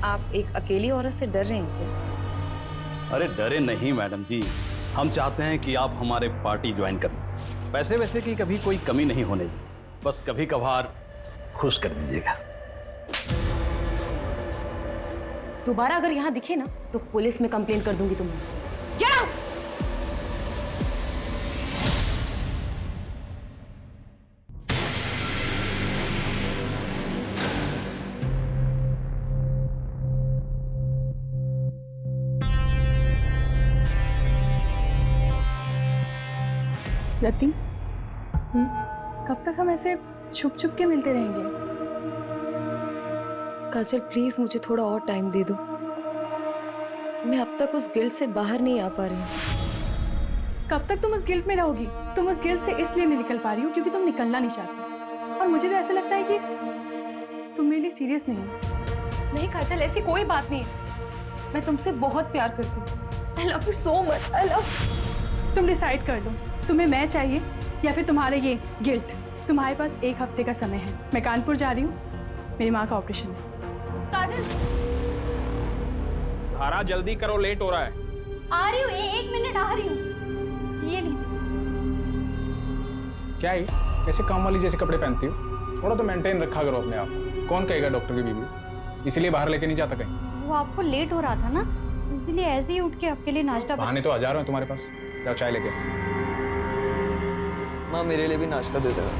आप एक अकेली औरत से डर रहे हैं क्या? अरे डरे नहीं मैडम जी, हम चाहते हैं कि आप हमारे पार्टी ज्वाइन करें। पैसे वैसे की कभी कोई कमी नहीं होने दी, बस कभी कभार खुश कर दीजिएगा। दोबारा अगर यहाँ दिखे ना तो पुलिस में कंप्लेन कर दूंगी तुम्हें। Get out! रति, कब तक हम ऐसे छुप छुप के मिलते रहेंगे? काजल प्लीज मुझे थोड़ा और टाइम दे दो। मैं अब तक उस गिल्ट से बाहर नहीं आ पा रही हूँ। कब तक तुम उस गिल्ट में रहोगी? तुम उस गिल्ट से इसलिए नहीं निकल पा रही हो क्योंकि तुम निकलना नहीं चाहती। और मुझे तो ऐसा लगता है कि तुम मेरे लिए सीरियस नहीं हो। नहीं काजल, ऐसी कोई बात नहीं है। मैं तुमसे बहुत प्यार करती हूँ। I love you so much. I love. तुम डिसाइड कर लो, तुम्हें मैं चाहिए या फिर तुम्हारे ये गिल्ट। तुम्हारे पास 1 हफ्ते का समय है। मैं कानपुर जा रही हूँ, मेरी माँ का ऑपरेशन है। काजल धारा जल्दी करो, लेट हो रहा है। आ रही हूँ, एक मिनट आ रही हूँ। ये लीजिए। क्या है, कैसे काम वाली जैसे कपड़े पहनती हो? थोड़ा तो मेंटेन रखा करो अपने आप को। कौन कहेगा डॉक्टर की बीवी? इसीलिए बाहर लेके नहीं जाता कहीं। वो आपको लेट हो रहा था ना, इसलिए ऐसे ही उठ के आपके लिए नाश्ता बहाने तो हजारों हैं तुम्हारे पास। जाओ चाय लेके। माँ मेरे लिए भी नाश्ता दे देना।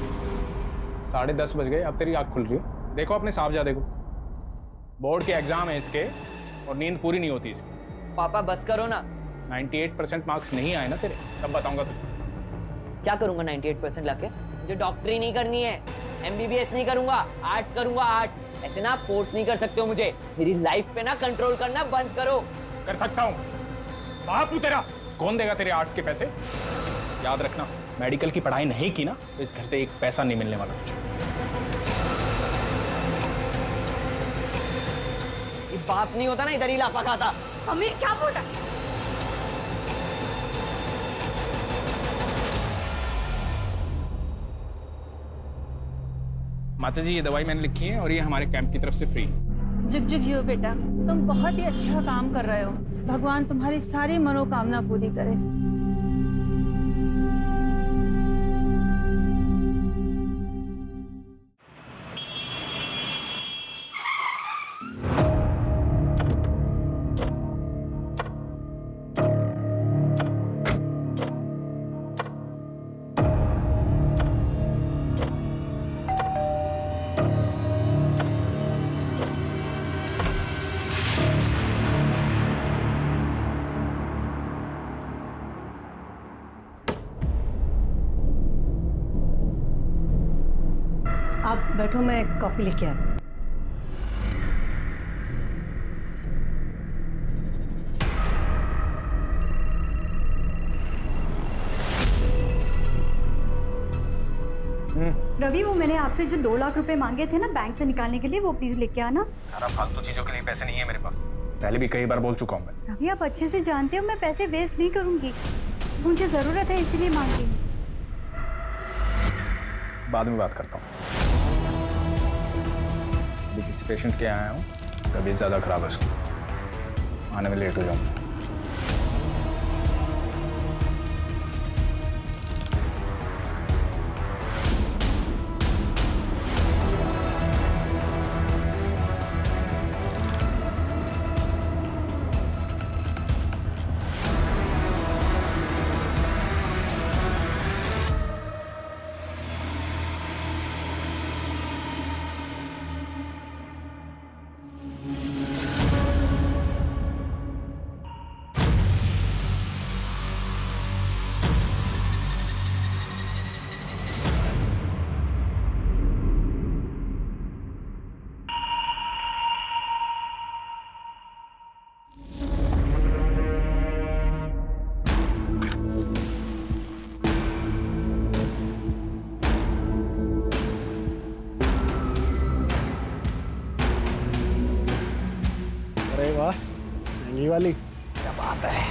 10:30 बज गए, अब तेरी आँख खुल रही है। देखो अपने साहबजादे को, बोर्ड के एग्जाम है इसके और नींद पूरी नहीं होती इसकी। पापा बस करो ना। 98% मार्क्स नहीं आए ना तेरे, तब बताऊंगा तुझे। क्या करूंगा 98% लाके? मुझे डॉक्टरी नहीं करनी है, MBBS नहीं करूंगा, आर्ट्स करूंगा आर्ट्स। ऐसे ना फोर्स नहीं कर सकते हो मुझे। मेरी लाइफ पे ना कंट्रोल करना बंद करो। कर सकता हूँ, बाप हूँ तेरा। कौन देगा तेरे आर्ट्स के पैसे? याद रखना, मेडिकल की पढ़ाई नहीं की ना तो इस घर से 1 पैसा नहीं मिलने वाला तुझे। ये बाप नहीं होता ना, इधर ही लाफा खाता। हमें क्या बोला? माता जी, ये दवाई मैंने लिखी है और ये हमारे कैंप की तरफ से फ्री है। जुग जुग जियो बेटा, तुम बहुत ही अच्छा काम कर रहे हो। भगवान तुम्हारी सारी मनोकामना पूरी करे। आप बैठो, मैं कॉफी लेके आती हूँ। रवि, वो मैंने आपसे जो 2 लाख रुपए मांगे थे ना बैंक से निकालने के लिए, वो प्लीज लेके आना। सारा फालतू चीजों के लिए पैसे नहीं है मेरे पास, पहले भी कई बार बोल चुका हूँ मैं। रवि, आप अच्छे से जानते हो मैं पैसे वेस्ट नहीं करूंगी। मुझे जरूरत है इसीलिए मांग रही हूँ। बाद में बात करता हूँ। अभी किसी पेशेंट के आया हूँ, तबीयत ज्यादा खराब है उसकी, आने में लेट हो जाऊंगा। अरे वाह, महंगी वाली, क्या बात है।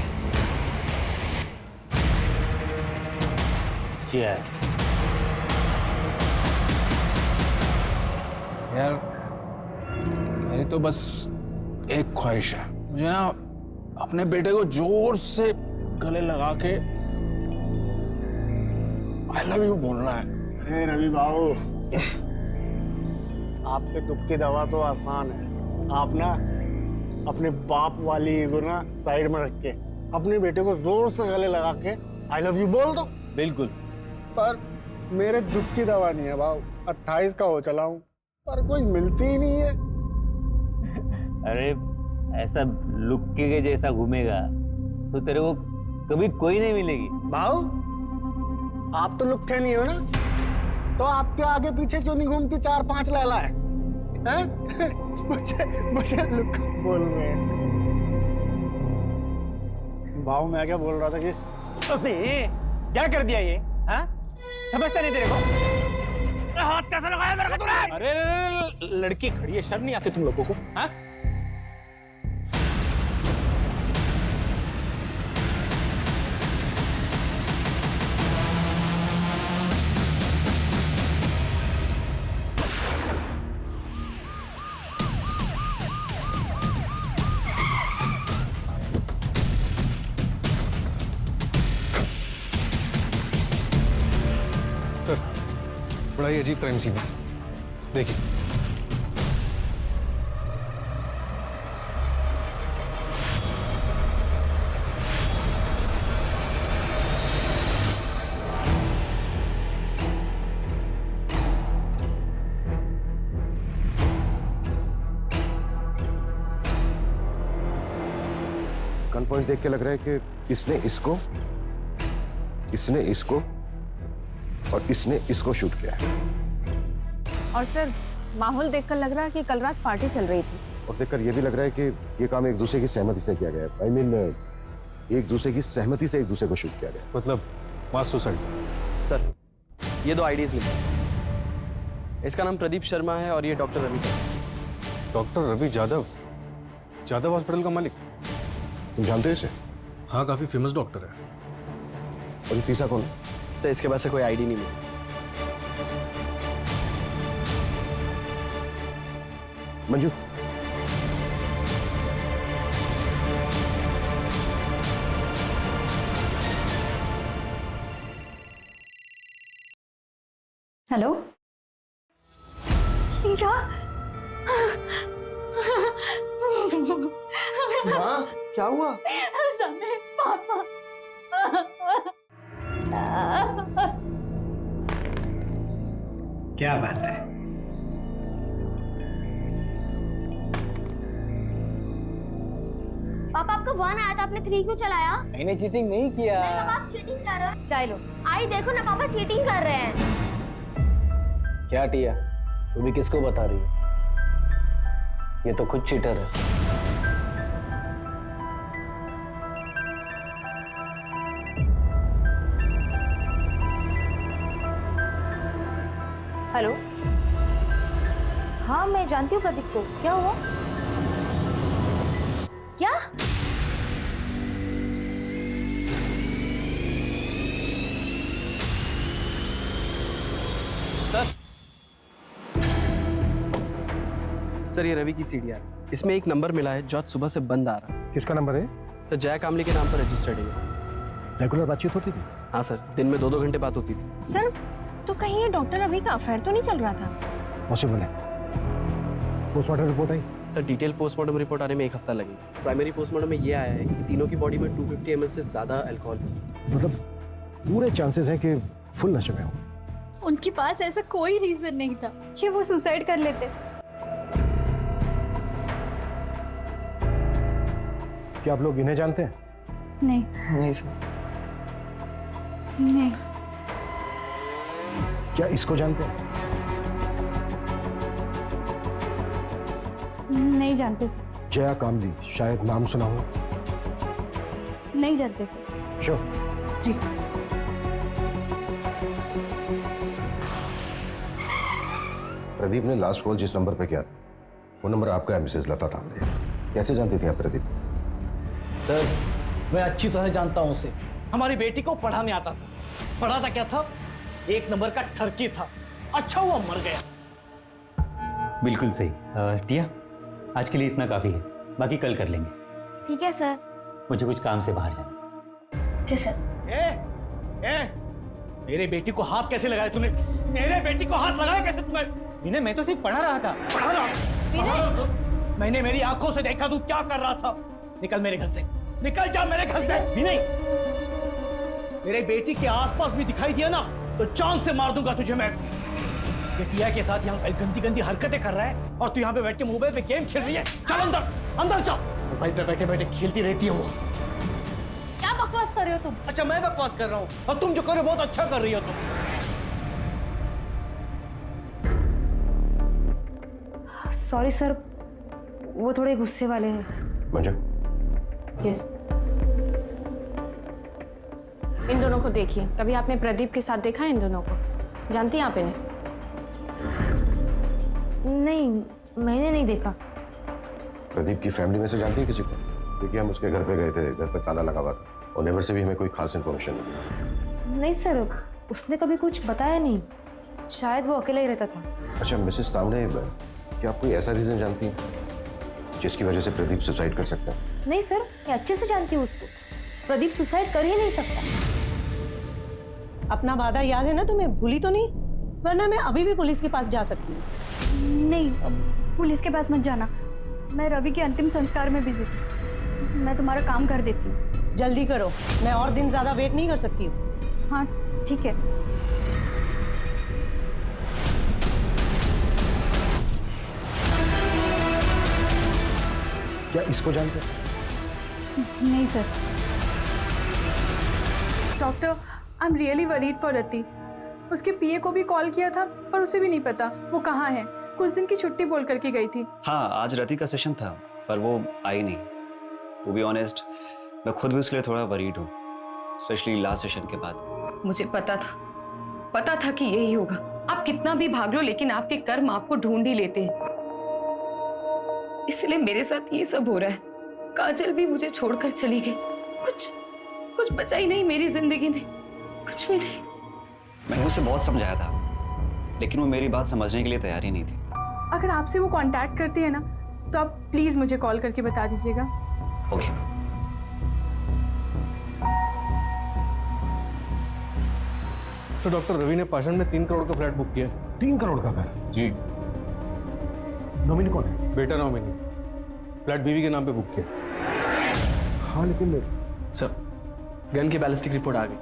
यार मेरी तो बस एक ख्वाहिश है, मुझे ना अपने बेटे को जोर से गले लगा के आई लव यू बोलना है। अरे रवि बाबू, आपके दुख की दवा तो आसान है। आप ना अपने बाप वाली ईगो ना साइड में रख के अपने बेटे को जोर से गले लगा के आई लव यू बोल दो। बिल्कुल। पर मेरे दुख की दवा नहीं है बाबू, 28 का हो चला हूँ पर कोई मिलती ही नहीं है। अरे ऐसा लुक्के के जैसा घूमेगा तो तेरे को कभी कोई नहीं मिलेगी। भाऊ, आप तो लुक्के नहीं हो ना, तो आपके आगे पीछे क्यों नहीं घूमती 4-5 लैला है? मुझे लुक्का बोल रहे हैं। भाऊ, मैं क्या बोल रहा था कि अबे क्या कर दिया ये? हाँ, समझता नहीं तेरे को? हाथ कैसे लगाया मेरे को तूने? अरे लड़की खड़ी है, शर्म नहीं आती तुम लोगों को? हाँ? बड़ा ही अजीब क्राइम सीन है, देखिए। गन पॉइंट देख के लग रहा है कि इसने इसको और इसने इसको शूट किया है। और सर, माहौल देखकर लग रहा है कि कल रात पार्टी चल रही थी। और देखकर ये भी लग रहा है कि ये काम एक दूसरे की सहमति से किया गया है। आई मीन एक दूसरे की सहमति से एक दूसरे को शूट किया गया। मतलब मास सुसाइड। सर, ये 2 आईडीज मिले। इसका नाम प्रदीप शर्मा है और ये doctor Ravi. Doctor Ravi Yadav, Yadav hospital का मालिक। तुम जानते हो इसे? हाँ, काफी फेमस डॉक्टर है। और ये तीसरा कौन? सर, इसके पास से कोई आईडी नहीं मिली। मंजू, हेलो, माँ, क्या हुआ? समय पापा। क्या बात है? पापा, आपका 1 आया था, आपने 3 क्यों चलाया? मैंने चीटिंग नहीं किया। पापा, आप चीटिंग कर रहे हो। चलो, आई देखो ना पापा, चीटिंग कर रहे हैं। क्या टिया, तू भी किसको बता रही है? ये तो खुद चीटर है। हेलो, हाँ मैं जानती हूँ प्रदीप को। क्या हुआ? क्या? सर, ये रवि की सीडीआर। इसमें एक नंबर मिला है जो आज सुबह से बंद आ रहा है। किसका नंबर है? सर, जया कामली के नाम पर रजिस्टर्ड है। रेगुलर बातचीत होती थी? हाँ सर, दिन में 2-2 घंटे बात होती थी। सर, तो कहीं ये डॉक्टर रवि का अफेयर तो नहीं चल रहा था? पॉसिबल है। पोस्टमार्टम रिपोर्ट आई? सर, डिटेल पोस्टमार्टम रिपोर्ट आने में 1 हफ्ता लगेगा। प्राइमरी पोस्टमार्टम में ये आया है कि तीनों की बॉडी में 250 ml से ज्यादा अल्कोहल है। मतलब पूरे चांसेस हैं कि फुल नशे में हो। उनके पास ऐसा कोई रीजन नहीं था कि वो सुसाइड कर लेते। क्या आप लोग इन्हें जानते हैं? नहीं। नहीं सर। नहीं। क्या इसको जानते हैं? नहीं जानते सर। जया कामली, शायद नाम सुना हो। नहीं जानते सर। श्योर? जी। प्रदीप ने लास्ट कॉल जिस नंबर पे किया था, वो नंबर आपका है, मिसेज लता तांबरे। कैसे जानती थी आप प्रदीप? सर, मैं अच्छी तरह जानता हूं उसे। हमारी बेटी को पढ़ाने आता था। पढ़ाता क्या था? 1 नंबर का ठरकी था। अच्छा हुआ मर गया। बिल्कुल सही। टिया, आज के लिए इतना काफी है। बाकी कल कर लेंगे। ठीक है सर। मुझे कुछ काम से बाहर जाना। ठीक सर। मेरे बेटी को हाथ कैसे लगाया तूने? मेरे बेटी को हाथ लगाया कैसे तुमने? विनय, मैं तो सिर्फ पढ़ा रहा था। पढ़ा रहा? मैंने मेरी आंखों से देखा तू क्या कर रहा था। निकल मेरे घर से, निकल जा मेरे घर से। विनय, मेरे बेटी के आसपास भी दिखाई दिया ना तो जान से मार दूंगा तुझे मैं। ये पिया के साथ यहाँ गंदी गंदी हरकतें कर रहा है और तू यहाँ पे बैठ के मोबाइल पे गेम खेल रही है। चल अंदर, अंदर चल। मोबाइल पे बैठे बैठे खेलती रहती है वो। क्या बकवास कर रहे हो तुम? अच्छा, मैं बकवास कर रहा हूँ और तुम जो कर रहे हो बहुत अच्छा कर रही हो तुम। सॉरी सर, वो थोड़े गुस्से वाले हैं। मंजू, यस। इन दोनों को देखिए, कभी आपने प्रदीप के साथ देखा है इन दोनों को? जानती हैं आप इन्हें? नहीं, मैंने नहीं देखा। प्रदीप की फैमिली में से जानती है किसी को? क्योंकि हम उसके घर पे गए थे, घर पे ताला लगा हुआ था और नेबर से भी हमें कोई खास इन्फॉर्मेशन नहीं मिली। नहीं सर, उसने कभी कुछ बताया नहीं। शायद वो अकेला ही रहता था। अच्छा मिसेस तामड़े, क्या आप कोई ऐसा रीजन जानती हैं जिसकी वजह से प्रदीप सुसाइड कर सकता है? नहीं सर, मैं अच्छे से जानती हूँ उसको। प्रदीप सुसाइड कर ही नहीं सकता। अपना वादा याद है ना तुम्हें? भूली तो नहीं? वरना मैं अभी भी पुलिस के पास जा सकती हूँ। नहीं, पुलिस के पास मत जाना। मैं रवि के अंतिम संस्कार में बिजी थी। मैं तुम्हारा काम कर देती हूँ। जल्दी करो, मैं और दिन ज्यादा वेट नहीं कर सकती हूँ। हाँ ठीक है। क्या इसको जानते हैं? नहीं sir. Doctor, I am really worried for Rati. उसके पीए को भी कॉल किया था पर उसे भी नहीं पता वो कहाँ है। कुछ दिन की छुट्टी बोल करके गई थी। हाँ, आज रति का सेशन था पर वो आई नहीं। टू बी ऑनेस्ट, मैं खुद भी उसके लिए थोड़ा वरीड हूँ, स्पेशली लास्ट सेशन के बाद। मुझे पता था कि यही होगा। आप कितना भी भाग लो लेकिन आपके कर्म आपको ढूंढ ही लेते हैं। इसलिए मेरे साथ ये सब हो रहा है। काजल भी मुझे छोड़कर चली गई। कुछ बचा ही नहीं मेरी जिंदगी में, कुछ भी नहीं। मैंने उसे बहुत समझाया था लेकिन वो मेरी बात समझने के लिए तैयार ही नहीं थी। अगर आपसे वो कांटेक्ट करती है ना तो आप प्लीज मुझे कॉल करके बता दीजिएगा। ओके। सर, डॉक्टर रवि ने पाषाण में 3 करोड़ का फ्लैट बुक किया है। 3 करोड़ का घर? जी। नॉमिनी कौन है? बेटा नॉमिनी। फ्लैट बीवी के नाम पे बुक किया। हाँ लेकिन सर, गन की बैलिस्टिक रिपोर्ट आ गई।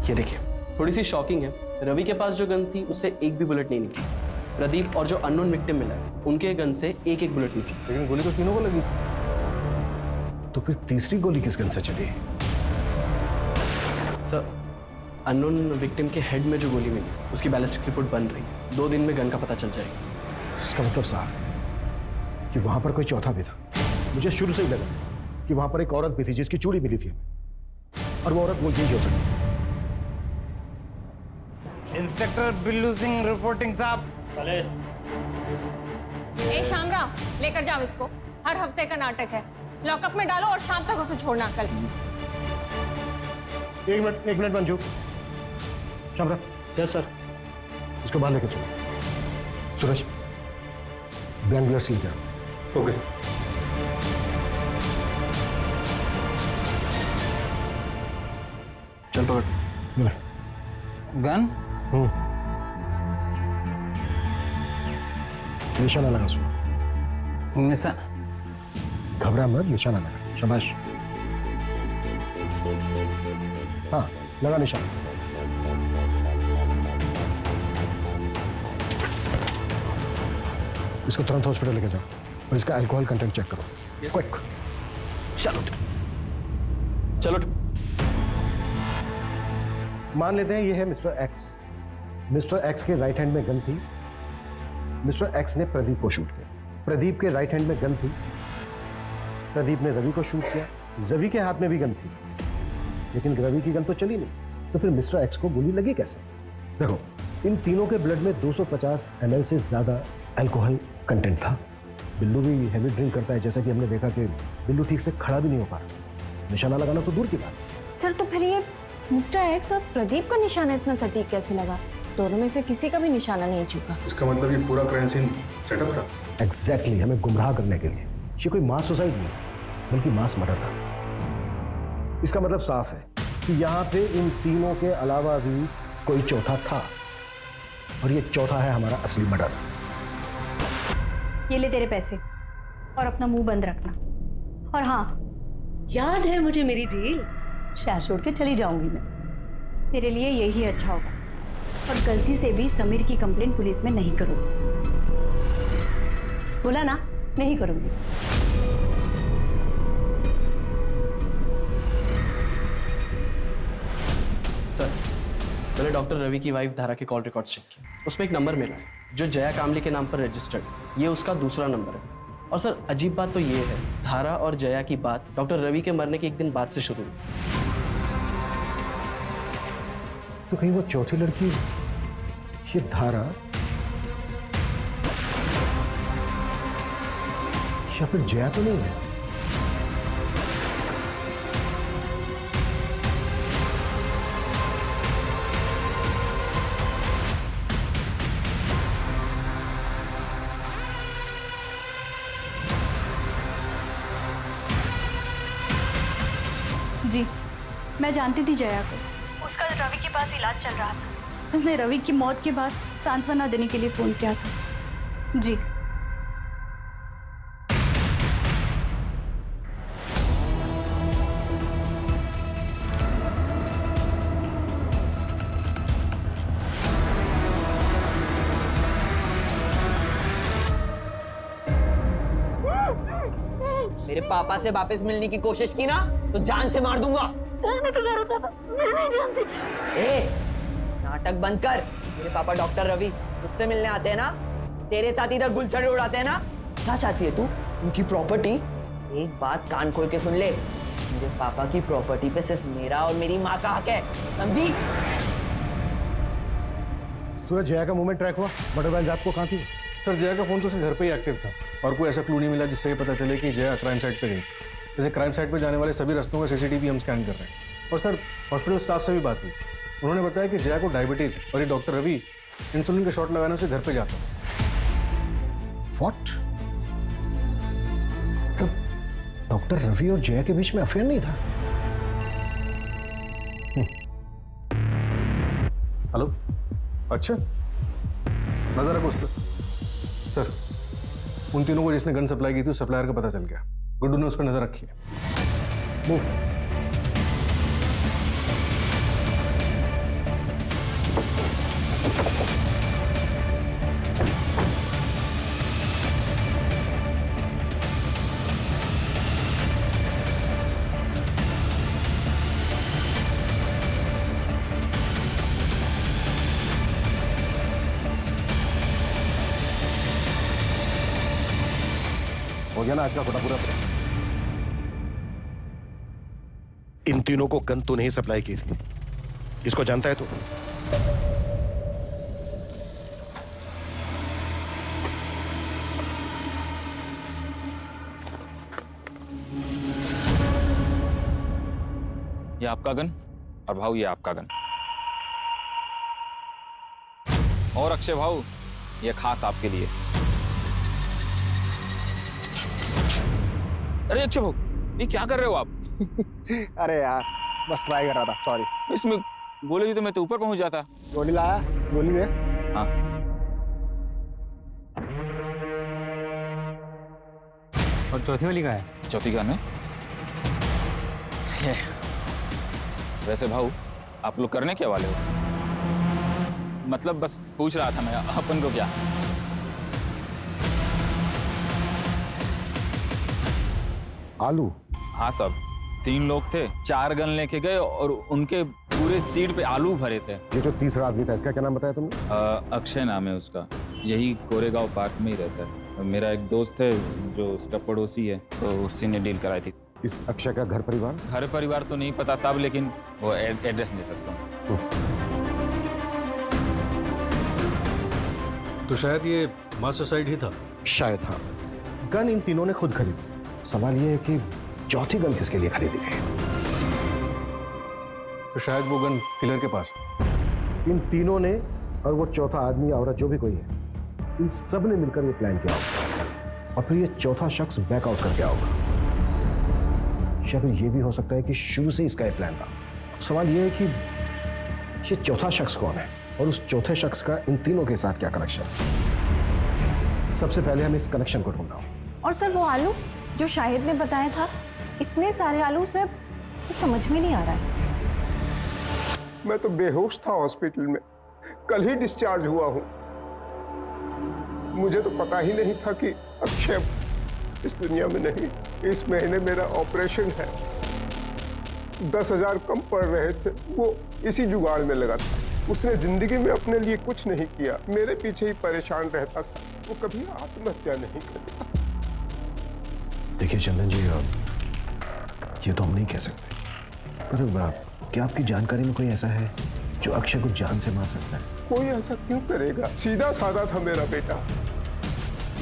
ये देखिए, थोड़ी सी शॉकिंग है। रवि के पास जो गन थी उससे एक भी बुलेट नहीं निकली। प्रदीप और जो अननोन विक्टिम मिला है उनके गन से एक बुलेट निकली। लेकिन गोली तो तीनों को लगी थी। तो फिर तीसरी गोली किस गन से चली? सर, अननोन विक्टिम के हेड में जो गोली मिली उसकी बैलिस्टिक रिपोर्ट बन रही है। 2 दिन में गन का पता चल जाएगा। इसका मतलब साफ है कि वहां पर कोई चौथा भी था। मुझे शुरू से ही लगा कि वहां पर एक औरत भी थी जिसकी चूड़ी मिली थी और वो औरत वो ही हो सकती। इंस्पेक्टर बिल्लू सिंह रिपोर्टिंग साहब। ए शामरा, लेकर जाओ इसको। हर हफ्ते का नाटक है। लॉकअप में डालो और शाम तक उसे छोड़ना। कल 1 minute Manju. Shamra. Yes sir. इसको बाहर लेकर चलो। सूरज, बैंगलोर सील कर। Okay sir. चल पकड़। गन? निशाना लगा उसमें। घबरा मत, निशाना लगा। शाबाश। हाँ, लगा निशाना। इसको तुरंत हॉस्पिटल लेके जाओ और इसका अल्कोहल कंटेंट चेक करो। क्विक। चलो। मान लेते हैं ये है मिस्टर एक्स। मिस्टर एक्स के राइट हैंड में गन थी। मिस्टर एक्स ने प्रदीप को शूट किया। प्रदीप के राइट हैंड में गन थी। प्रदीप ने रवि को शूट किया। रवि के हाथ में भी गन थी लेकिन रवि की गन तो चली नहीं। तो फिर मिस्टर एक्स को गोली लगी कैसे? देखो, इन तीनों के ब्लड में 250 ml से ज्यादा अल्कोहल कंटेंट था। बिल्लू भी हैवी ड्रिंक करता है, जैसा कि हमने देखा कि बिल्लू ठीक से खड़ा भी नहीं हो पा रहा। निशाना लगाना तो दूर की बात। सर, तो फिर ये मिस्टर एक्स और प्रदीप का निशाना इतना सटीक कैसे लगा? दोनों में से किसी का भी निशाना नहीं चुका। इसका मतलब ये पूरा क्राइम सीन सेटअप था। एग्जैक्टली, हमें गुमराह करने के लिए। ये कोई मास सुसाइड नहीं बल्कि मास मर्डर था। इसका मतलब साफ है कि यहां पे इन तीनों के अलावा भी कोई चौथा था और ये चौथा है हमारा असली मर्डर। ये ले तेरे पैसे और अपना मुंह बंद रखना। और हाँ, याद है मुझे मेरी डील, शहर छोड़ के चली जाऊंगी मैं। तेरे लिए यही अच्छा होगा। और गलती से भी समीर की कंप्लेंट पुलिस में नहीं करूंगी। बोला ना, नहीं करूंगी। सर, पहले डॉक्टर रवि की वाइफ धारा के कॉल रिकॉर्ड चेक किए। उसमें एक नंबर मिला है जो जया कामली के नाम पर रजिस्टर्ड। ये उसका दूसरा नंबर है। और सर, अजीब बात तो ये है, धारा और जया की बात डॉक्टर रवि के मरने के एक दिन बाद से शुरू हुई। तो कहीं वो चौथी लड़की ये धारा या फिर जया तो नहीं है? जी, मैं जानती थी जया को। उसका रवि के पास इलाज चल रहा था। उसने रवि की मौत के बाद सांत्वना देने के लिए फोन किया था। जी। मेरे पापा से वापस मिलने की कोशिश की ना तो जान से मार दूंगा। मैं नहीं जानती। ए, नाटक बंद कर। मेरे पापा डॉक्टर रवि मुझसे मिलने आते हैं ना, तेरे साथ इधर गुलछड़े उड़ाते हैं ना। क्या चाहती है तू? उनकी प्रॉपर्टी? एक बात कान खोल के सुन ले, मेरे पापा की प्रॉपर्टी पे सिर्फ मेरा और मेरी माँ का हक है, समझी? सूरज, जया का मूवमेंट ट्रैक हुआ? मर्डर वाली रात को कहाँ थी? सर, जया का फोन तो उसके घर पे ही एक्टिव था और कोई ऐसा क्लू नहीं मिला जिससे ये पता चले कि जया क्राइम साइट पे गई। जैसे क्राइम साइट पे जाने वाले सभी रास्तों का सीसीटीवी हम स्कैन कर रहे हैं। और सर, हॉस्पिटल स्टाफ से भी बात हुई। उन्होंने बताया कि जया को डायबिटीज और ये डॉक्टर रवि इंसुलिन का शॉट लगाने से घर पे जाता है। व्हाट? डॉक्टर रवि और जया के बीच में अफेयर नहीं था? हेलो, अच्छा, नजर रखो उस पर। सर, उन तीनों को जिसने गन सप्लाई की थी उस सप्लायर का पता चल गया। गुड्डू ने उस पर नजर रखी है। मूव। हो गया ना आज का खोटा पूरा? इन तीनों को गन तूने ही सप्लाई की थी, इसको जानता है तू? ये आपका गन और भाऊ ये आपका गन। और अक्षय भाऊ, ये खास आपके लिए। अरे अक्षय भाऊ, ये क्या कर रहे हो आप? अरे यार, बस ट्राई कर रहा था, सॉरी। इसमें गोली दी तो मैं तो ऊपर पहुंच जाता। गोली लाया? गोली दे। हाँ। और चौथी वाली कहाँ है? चौथी गन है। वैसे भाऊ, आप लोग करने क्या वाले हो? मतलब बस पूछ रहा था मैं, अपन को क्या? आलू? हाँ सब, 3 लोग थे, 4 गन लेके गए और उनके पूरे सीट पे आलू भरे थे। ये जो तीसरा आदमी था, इसका क्या नाम बताया तुमने? अक्षय नाम है उसका, यही कोरेगांव पार्क में ही रहता है। मेरा एक दोस्त है जो उसका पड़ोसी है, तो उसी ने डील कराई थी। इस अक्षय का घर परिवार? घर परिवार तो नहीं पता साहब, लेकिन वो एड्रेस दे सकता हूँ। तो शायद ये मास सुसाइड ही था। शायद हाँ। गन इन तीनों ने खुद खरीदी। सवाल ये है कि चौथी गन किसके लिए खरीदी गई? तो शायद वो गन किलर के पास। इन तीनों ने और वो चौथा आदमी औरत जो भी कोई है, इन सब ने मिलकर ये प्लान किया। और फिर ये चौथा शख्स बैकआउट कर गया होगा। या फिर ये भी हो सकता है कि शुरू से इसका एक प्लान था। सवाल ये है कि ये चौथा शख्स कौन है और उस चौथे शख्स का इन तीनों के साथ क्या कनेक्शन है। सबसे पहले हम इस कनेक्शन को ढूंढना होगा। और सर वो आलू जो शाहिद ने बताया था, इतने सारे आलू सर, तो समझ में नहीं आ रहा है। मैं तो बेहोश था हॉस्पिटल में, कल ही डिस्चार्ज हुआ हूं। मुझे तो पता ही नहीं था कि अक्षय इस दुनिया में नहीं। इस महीने मेरा ऑपरेशन है। 10,000 कम पड़ रहे थे, वो इसी जुगाड़ में लगा था। उसने जिंदगी में अपने लिए कुछ नहीं किया, मेरे पीछे ही परेशान रहता था। वो कभी आत्महत्या नहीं करता। देखिए चंदन जी, ये तो हम नहीं कह सकते, पर क्या आपकी जानकारी में कोई ऐसा है जो अक्षय को जान से मार सकता है? कोई ऐसा क्यों करेगा? सीधा साधा था मेरा बेटा,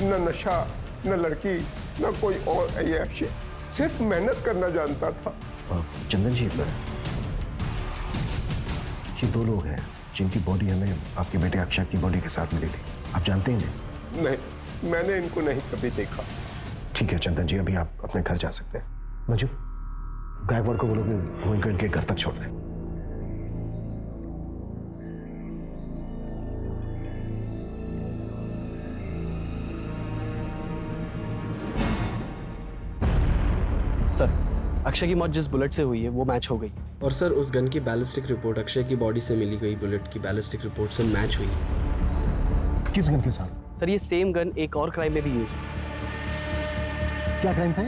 न नशा, न लड़की, न कोई और ऐशी, सिर्फ मेहनत करना जानता था। चंदन जी, ये दो लोग हैं जिनकी बॉडी हमें आपके बेटे अक्षय की बॉडी के साथ मिली थी। आप जानते हैं इन्हें? नहीं, मैंने इनको नहीं कभी देखा। ठीक है चंदन जी, अभी आप अपने घर जा सकते हैं। मंजू, गायकवाड़ को बोलो कि वो इनको इनके घर तक छोड़ दें। सर, अक्षय की मौत जिस बुलेट से हुई है वो मैच हो गई। और सर, उस गन की बैलिस्टिक रिपोर्ट अक्षय की बॉडी से मिली गई बुलेट की बैलिस्टिक रिपोर्ट से मैच हुई। किस गन के साथ? सर, ये सेम गन एक और क्राइम में भी यूज हुई। क्या क्राइम था?